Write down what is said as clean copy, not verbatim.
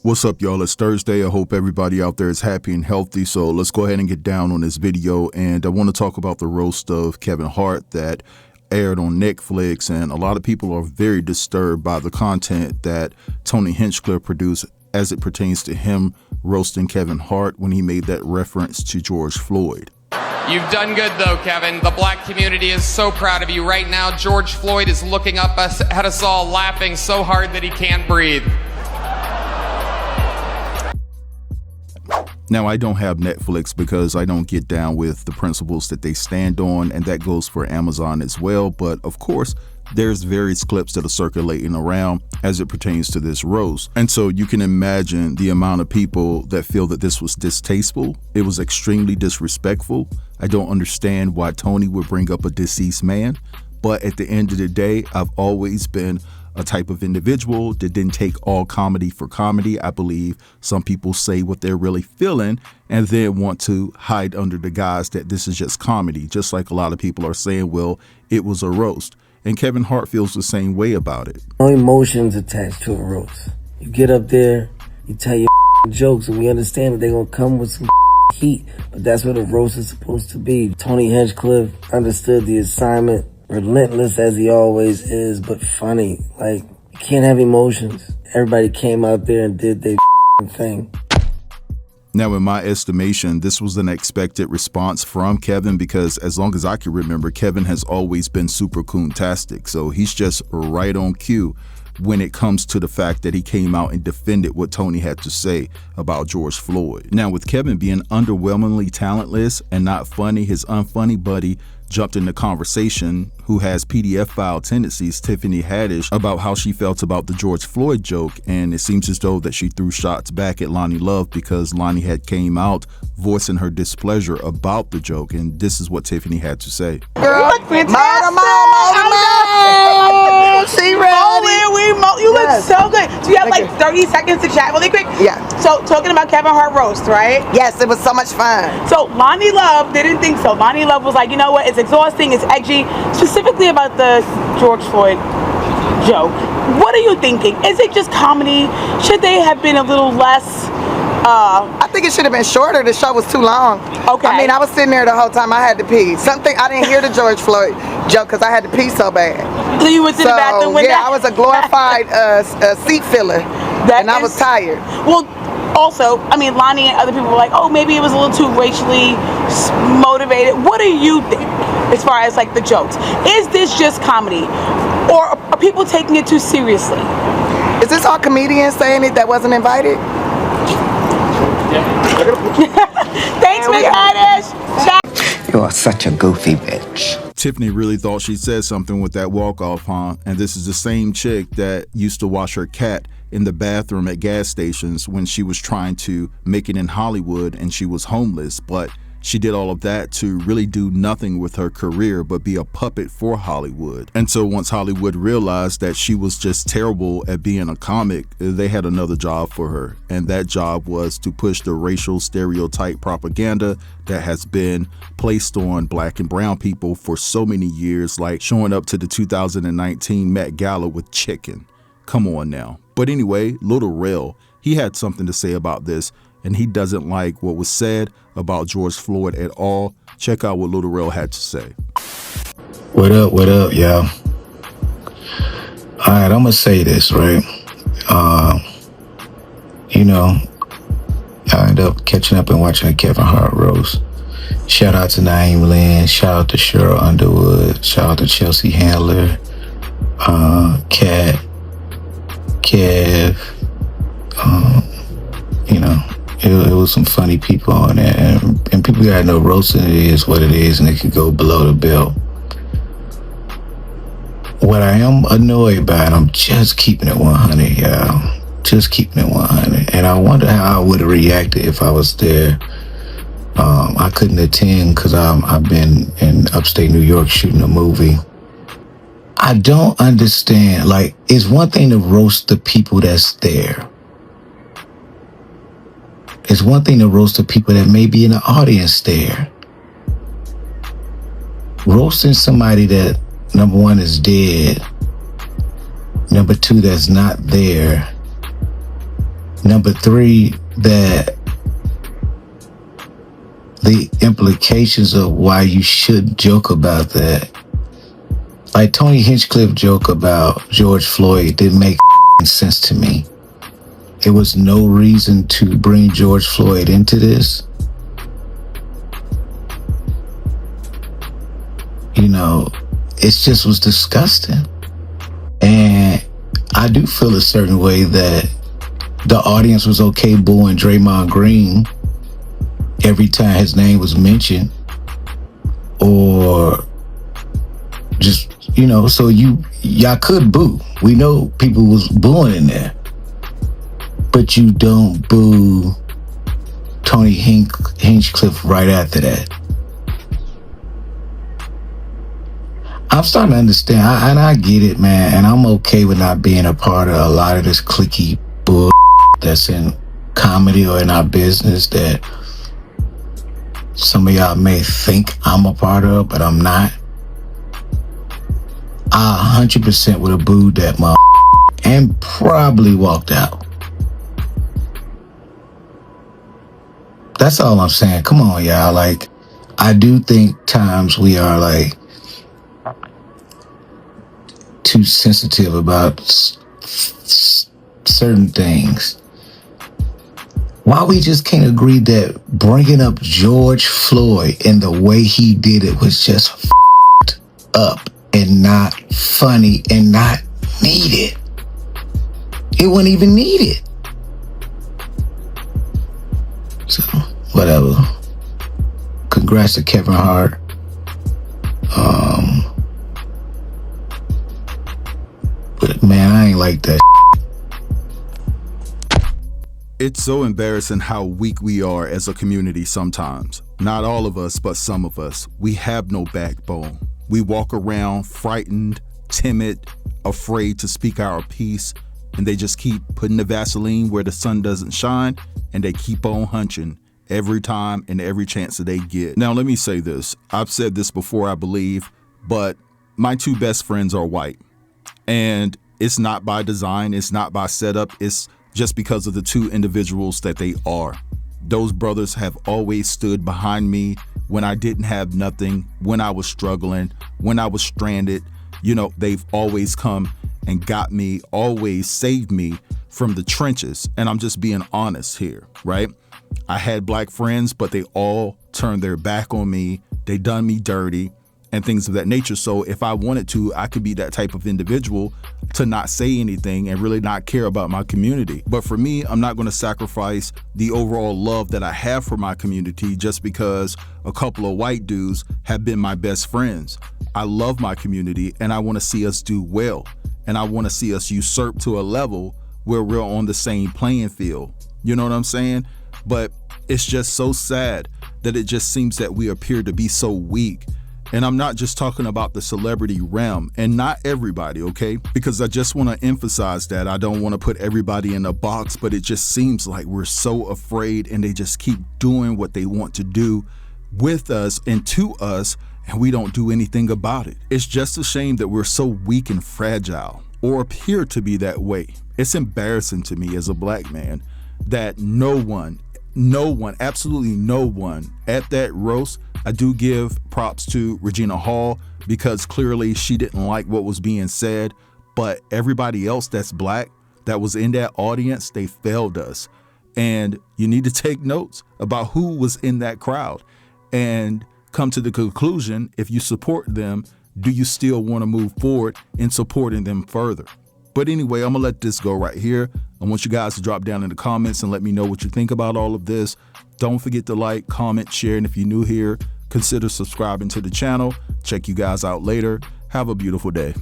What's up, y'all? It's Thursday. I hope everybody out there is happy and healthy. So let's go ahead and get down on this video. And I want to talk about the roast of Kevin Hart that aired on Netflix. And a lot of people are very disturbed by the content that Tony Hinchcliffe produced as it pertains to him roasting Kevin Hart when he made that reference to George Floyd. You've done good, though, Kevin. The black community is so proud of you. Right now, George Floyd is looking up at us all, laughing so hard that he can't breathe. Now, I don't have Netflix because I don't get down with the principles that they stand on, and that goes for Amazon as well. But of course, there's various clips that are circulating around as it pertains to this roast. And so you can imagine the amount of people that feel that this was distasteful. It was extremely disrespectful. I don't understand why Tony would bring up a deceased man. But at the end of the day, I've always been a type of individual that didn't take all comedy for comedy. I believe some people say what they're really feeling and then want to hide under the guise that this is just comedy, just like a lot of people are saying, well, it was a roast. And Kevin Hart feels the same way about it. No emotions attached to a roast. You get up there, you tell your jokes, and we understand that they're going to come with some heat, but that's what a roast is supposed to be. Tony Hinchcliffe understood the assignment. Relentless as he always is, but funny. Like, you can't have emotions. Everybody came out there and did their thing. Now, in my estimation, this was an expected response from Kevin because as long as I can remember, Kevin has always been super coon-tastic. So he's just right on cue when it comes to the fact that he came out and defended what Tony had to say about George Floyd. Now, with Kevin being underwhelmingly talentless and not funny, his unfunny buddy jumped in the conversation, who has PDF file tendencies, Tiffany Haddish, about how she felt about the George Floyd joke, and it seems as though that she threw shots back at Loni+Lil because Loni had came out voicing her displeasure about the joke, and this is what Tiffany had to say. Girl, you look fantastic. She ready. You look so good. So you have like 30 seconds to chat really quick? Yeah. So talking about Kevin Hart roast, right? Yes, it was so much fun. So Loni+Lil didn't think so. Loni+Lil was like, you know what, it's exhausting, it's edgy. Specifically about the George Floyd joke. What are you thinking? Is it just comedy? Should they have been a little less? I think it should have been shorter. The show was too long. Okay. I mean, I was sitting there the whole time. I had to pee. I didn't hear the George Floyd joke because I had to pee so bad. So you went to the bathroom with I was a glorified seat filler, and I was tired. Well, also, I mean, Loni and other people were like, oh, maybe it was a little too racially motivated. What do you think as far as like the jokes? Is this just comedy, or are people taking it too seriously? Is this all comedians saying it that wasn't invited? Thanks, Miss Haddish. You are such a goofy bitch. Tiffany really thought she said something with that walk-off, huh? And this is the same chick that used to wash her cat in the bathroom at gas stations when she was trying to make it in Hollywood and she was homeless. But she did all of that to really do nothing with her career but be a puppet for Hollywood. And so once Hollywood realized that she was just terrible at being a comic, they had another job for her. And that job was to push the racial stereotype propaganda that has been placed on black and brown people for so many years, like showing up to the 2019 Met Gala with chicken. Come on now. But anyway, Lil Rel, he had something to say about this, and he doesn't like what was said about George Floyd at all. Check out what Lil Rel had to say. What up, y'all? All right, I'm gonna say this, right? You know, I ended up catching up and watching a Kevin Hart roast. Shout out to Naeem Lynn, shout out to Cheryl Underwood, shout out to Chelsea Handler, Kat, Kev, you know, it was some funny people on there, and people gotta know roasting it is what it is, and it can go below the belt. What I am annoyed by, and I'm just keeping it 100, y'all, just keeping it 100, and I wonder how I would have reacted if I was there. I couldn't attend because I've been in upstate New York shooting a movie. I don't understand, like, it's one thing to roast the people that's there. It's one thing to roast the people that may be in the audience there. Roasting somebody that, number one, is dead, number two, that's not there, Number three, that the implications of why you should joke about that. Like Tony Hinchcliffe joke about George Floyd didn't make sense to me. There was no reason to bring George Floyd into this. You know, it just was disgusting. And I do feel a certain way that the audience was okay booing Draymond Green every time his name was mentioned, or just, you know, so y'all could boo. We know people was booing in there, but you don't boo Tony Hinchcliffe right after that. I'm starting to understand, and I get it, man, and I'm okay with not being a part of a lot of this cliquey bull that's in comedy or in our business that some of y'all may think I'm a part of, but I'm not. I 100% would have booed that and probably walked out. That's all I'm saying. Come on, y'all. Like, I do think times we are like too sensitive about certain things. Why we just can't agree that bringing up George Floyd and the way he did it was just f***ed up and not funny and not needed. It wasn't even needed. So, whatever. Congrats to Kevin Hart. But man, I ain't like that. It's so embarrassing how weak we are as a community sometimes. Not all of us, but some of us. We have no backbone. We walk around frightened, timid, afraid to speak our piece, and they just keep putting the Vaseline where the sun doesn't shine, and they keep on hunching every time and every chance that they get. Now, let me say this. I've said this before, I believe, but my two best friends are white. And it's not by design, it's not by setup, it's just because of the two individuals that they are. Those brothers have always stood behind me when I didn't have nothing, when I was struggling, when I was stranded. You know, they've always come and got me, always saved me from the trenches. And I'm just being honest here, right? I had black friends, but they all turned their back on me. They done me dirty and things of that nature. So if I wanted to, I could be that type of individual to not say anything and really not care about my community. But for me, I'm not going to sacrifice the overall love that I have for my community just because a couple of white dudes have been my best friends. I love my community and I want to see us do well. And I want to see us usurp to a level where we're on the same playing field. You know what I'm saying? But it's just so sad that it just seems that we appear to be so weak. And I'm not just talking about the celebrity realm, and not everybody, okay? Because I just want to emphasize that. I don't want to put everybody in a box, but it just seems like we're so afraid and they just keep doing what they want to do with us and to us, and we don't do anything about it. It's just a shame that we're so weak and fragile, or appear to be that way. It's embarrassing to me as a black man that no one, absolutely no one at that roast. I do give props to Regina Hall because clearly she didn't like what was being said, but everybody else that's black that was in that audience, they failed us. And you need to take notes about who was in that crowd and come to the conclusion, if you support them, do you still want to move forward in supporting them further? But anyway, I'm gonna let this go right here. I want you guys to drop down in the comments and let me know what you think about all of this. Don't forget to like, comment, share, and if you're new here, consider subscribing to the channel. Check you guys out later. Have a beautiful day.